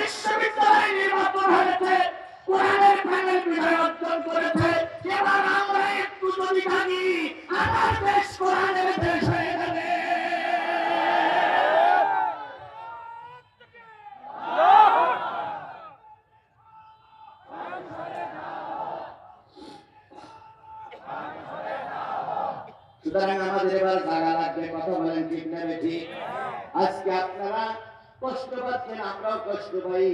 বিশ্ববিদ্যালয় নির্বাচন হয়েছে, কোরআনের প্যানেল বিজয় অর্জন করেছে। এবার আমরা একটু যদি থাকি, আমার দেশ কোরআনের দেশ হয়ে যাবে। সুতরাং আমাদের এবার জায়গা লাগবে, কথা বলেন ঠিক না বেশি? আজকে আপনারা কষ্ট পাচ্ছেন, আমরাও কষ্ট পাই।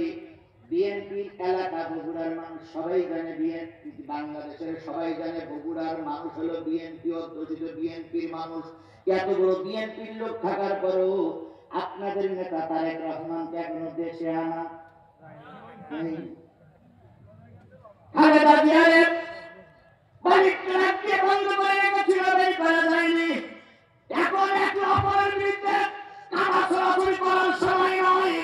বিএনপির এলাকা বগুড়ার মানুষ সবাই জানে, বিএনপি বাংলাদেশের সবাই জানে বগুড়ার মানুষ হলো বিএনপি অধ্যুষিত বিএনপির মানুষ। এত বড় বিএনপির লোক থাকার পরেও আপনাদের নেতা তারেক রহমানকে এখনো দেশে আনা নেই। খালেদা জিয়ার বাড়িতে বন্ধ করে রেখেছিল, বের করা যায়নি। এখন একে অপরের বিরুদ্ধে কাটা সরাসরি করার সময় নয়,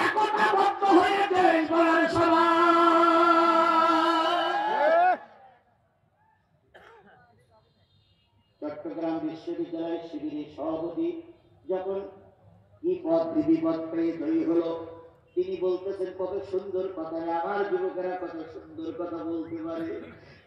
একতাবদ্ধ হয়ে দেশ গড়ার সময়। চট্টগ্রাম বিশ্ববিদ্যালয়ের শিবিরের সভাপতি যখন কি পদ বিধিপদ পেয়ে জয়ী হলো, তিনি বলতেছেন কত সুন্দর কথা, আমার যুবকেরা কত সুন্দর কথা বলতে পারে।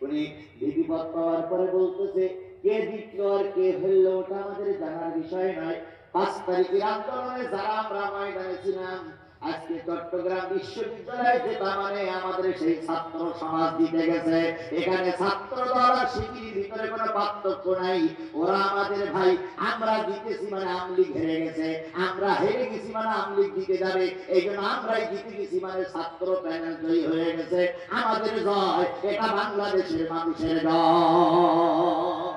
উনি বিধিপদ পাওয়ার পরে বলতেছে কে জিতলো আর কে ফেললো ওটা আমাদের জানার বিষয় নয়। 5 তারিখের আন্দোলনে যারা আমরা ময়দানে ছিলাম, আজকে চট্টগ্রাম বিশ্ববিদ্যালয়ে যেটা মানে আমাদের সেই ছাত্র সমাজ জিতে গেছে। এখানে ছাত্র দল আর শিবিরের ভিতরে কোনো পার্থক্য নাই। ওরা আমাদের ভাই, আমরা জিতেছি মানে আমলিগ হেরে গেছে, আমরা হেরে গেছি মানে আমলিগ জিতে যাবে। এই জন্য আমরাই জিতে গেছি মানে ছাত্র প্যানেল জয়ী হয়ে গেছে। আমাদের জয়, এটা বাংলাদেশের মানুষের জয়।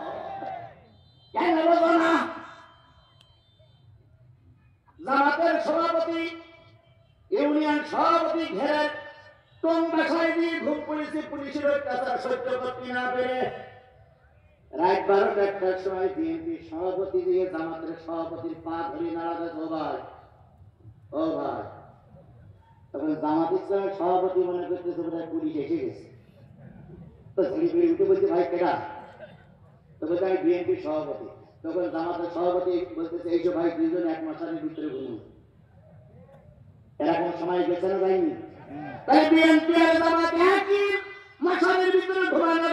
কেন বলবো না? জামাতের সভাপতি, ইউনিয়ন সভাপতি ঘেরে কোন বাসায় দিয়ে ঘুম পড়েছে, পুলিশের অত্যাচার সহ্য করতে না পেরে রাত 12টার সময় বিএনপি সভাপতি দিয়ে জামাতের সভাপতির পা ধরে নাড়াতে, ও ভাই ও ভাই। তখন জামাত ইসলামের সভাপতি মনে করতেছে বোধহয় পুলিশ এসে গেছে, তো ঝুড়ি ফিরে উঠে বলছে ভাই কেডা? তো বলছে আমি বিএনপির সভাপতি। তখন জামাতের সভাপতি বলতেছে এইসব ভাই দুইজন এক মাসের ভিতরে ঘুমুন। এরকম সময় গেছে না যায়নি? তাই বিএনপি আর জামাত একই মাসের ভিতরে ঘুমানো